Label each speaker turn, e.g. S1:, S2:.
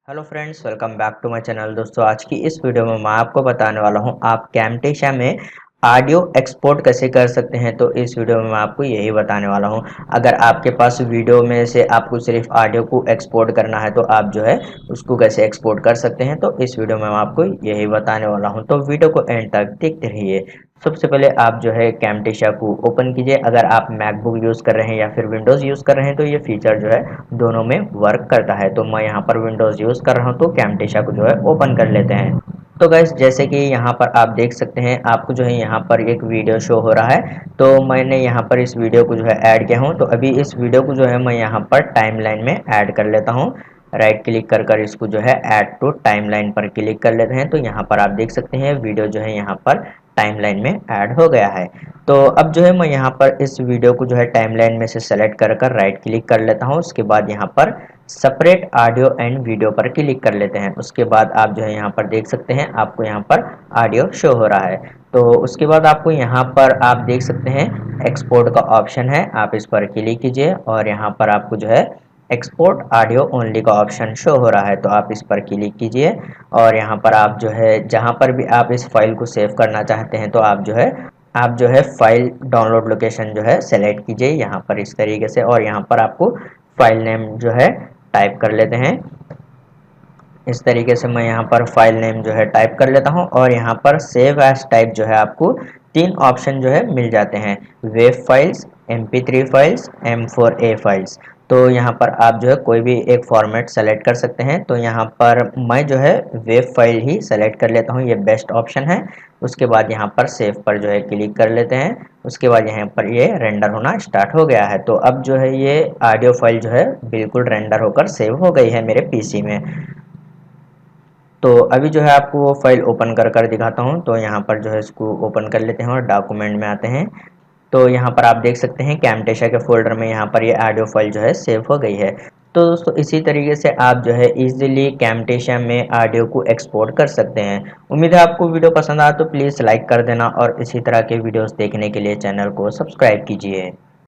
S1: Hello friends, welcome back to my channel. दोस्तों, आज की इस वीडियो में मैं आपको बताने वाला हूं आप कैमटेशिया में ऑडियो एक्सपोर्ट कैसे कर सकते हैं। तो इस वीडियो में मैं आपको यही बताने वाला हूं। अगर आपके पास वीडियो में से आपको सिर्फ ऑडियो को एक्सपोर्ट करना है तो आप जो है उसको कैसे एक्सपोर्ट कर सकते हैं, तो इस वीडियो में मैं आपको यही बताने वाला हूँ। तो वीडियो को एंड तक देखते रहिए। सबसे पहले आप जो है कैमटेशिया को ओपन कीजिए। अगर आप मैकबुक यूज़ कर रहे हैं या फिर विंडोज़ यूज़ कर रहे हैं तो ये फीचर जो है दोनों में वर्क करता है। तो मैं यहाँ पर विंडोज़ यूज़ कर रहा हूँ तो कैमटेशिया को जो है ओपन कर लेते हैं। तो गाइस, जैसे कि यहाँ पर आप देख सकते हैं आपको जो है यहाँ पर एक वीडियो शो हो रहा है। तो मैंने यहाँ पर इस वीडियो को जो है ऐड किया हूँ। तो अभी इस वीडियो को जो है मैं यहाँ पर टाइमलाइन में ऐड कर लेता हूँ। राइट क्लिक कर कर इसको जो है ऐड टू टाइमलाइन पर क्लिक कर लेते हैं। तो यहाँ पर आप देख सकते हैं वीडियो जो है यहाँ पर टाइमलाइन में ऐड हो गया है। तो अब जो है मैं यहाँ पर इस वीडियो को जो है टाइमलाइन में से सेलेक्ट कर कर राइट क्लिक कर लेता हूँ। उसके बाद यहाँ पर सेपरेट ऑडियो एंड वीडियो पर क्लिक कर लेते हैं। उसके बाद आप जो है यहाँ पर देख सकते हैं आपको यहाँ पर ऑडियो शो हो रहा है। तो उसके बाद आपको यहाँ पर आप देख सकते हैं एक्सपोर्ट का ऑप्शन है, आप इस पर क्लिक कीजिए और यहाँ पर आपको जो है एक्सपोर्ट ऑडियो ओनली का ऑप्शन शो हो रहा है। तो आप इस पर क्लिक कीजिए और यहाँ पर आप जो है जहाँ पर भी आप इस फाइल को सेव करना चाहते हैं तो आप जो है फाइल डाउनलोड लोकेशन जो है सेलेक्ट कीजिए यहाँ पर इस तरीके से, और यहाँ पर आपको फाइल नेम जो है टाइप कर लेते हैं। इस तरीके से मैं यहाँ पर फाइल नेम जो है टाइप कर लेता हूँ और यहाँ पर सेव एज टाइप जो है आपको तीन ऑप्शन जो है मिल जाते हैं, web files, MP3 files, M4A files. तो यहाँ पर आप जो है कोई भी एक फॉर्मेट सेलेक्ट कर सकते हैं। तो यहाँ पर मैं जो है वेब फाइल ही सेलेक्ट कर लेता हूँ, ये बेस्ट ऑप्शन है। उसके बाद यहाँ पर सेव पर जो है क्लिक कर लेते हैं। उसके बाद यहाँ पर ये रेंडर होना स्टार्ट हो गया है। तो अब जो है ये ऑडियो फाइल जो है बिल्कुल रेंडर होकर सेव हो गई है मेरे पीसी में। तो अभी जो है आपको वो फाइल ओपन कर कर दिखाता हूँ। तो यहाँ पर जो है इसको ओपन कर लेते हैं और डॉक्यूमेंट में आते हैं। तो यहाँ पर आप देख सकते हैं कैमटेशिया के फोल्डर में यहाँ पर ये ऑडियो फाइल जो है सेव हो गई है। तो दोस्तों, इसी तरीके से आप जो है इजीली कैमटेशिया में ऑडियो को एक्सपोर्ट कर सकते हैं। उम्मीद है आपको वीडियो पसंद आया तो प्लीज़ लाइक कर देना और इसी तरह के वीडियोस देखने के लिए चैनल को सब्सक्राइब कीजिए।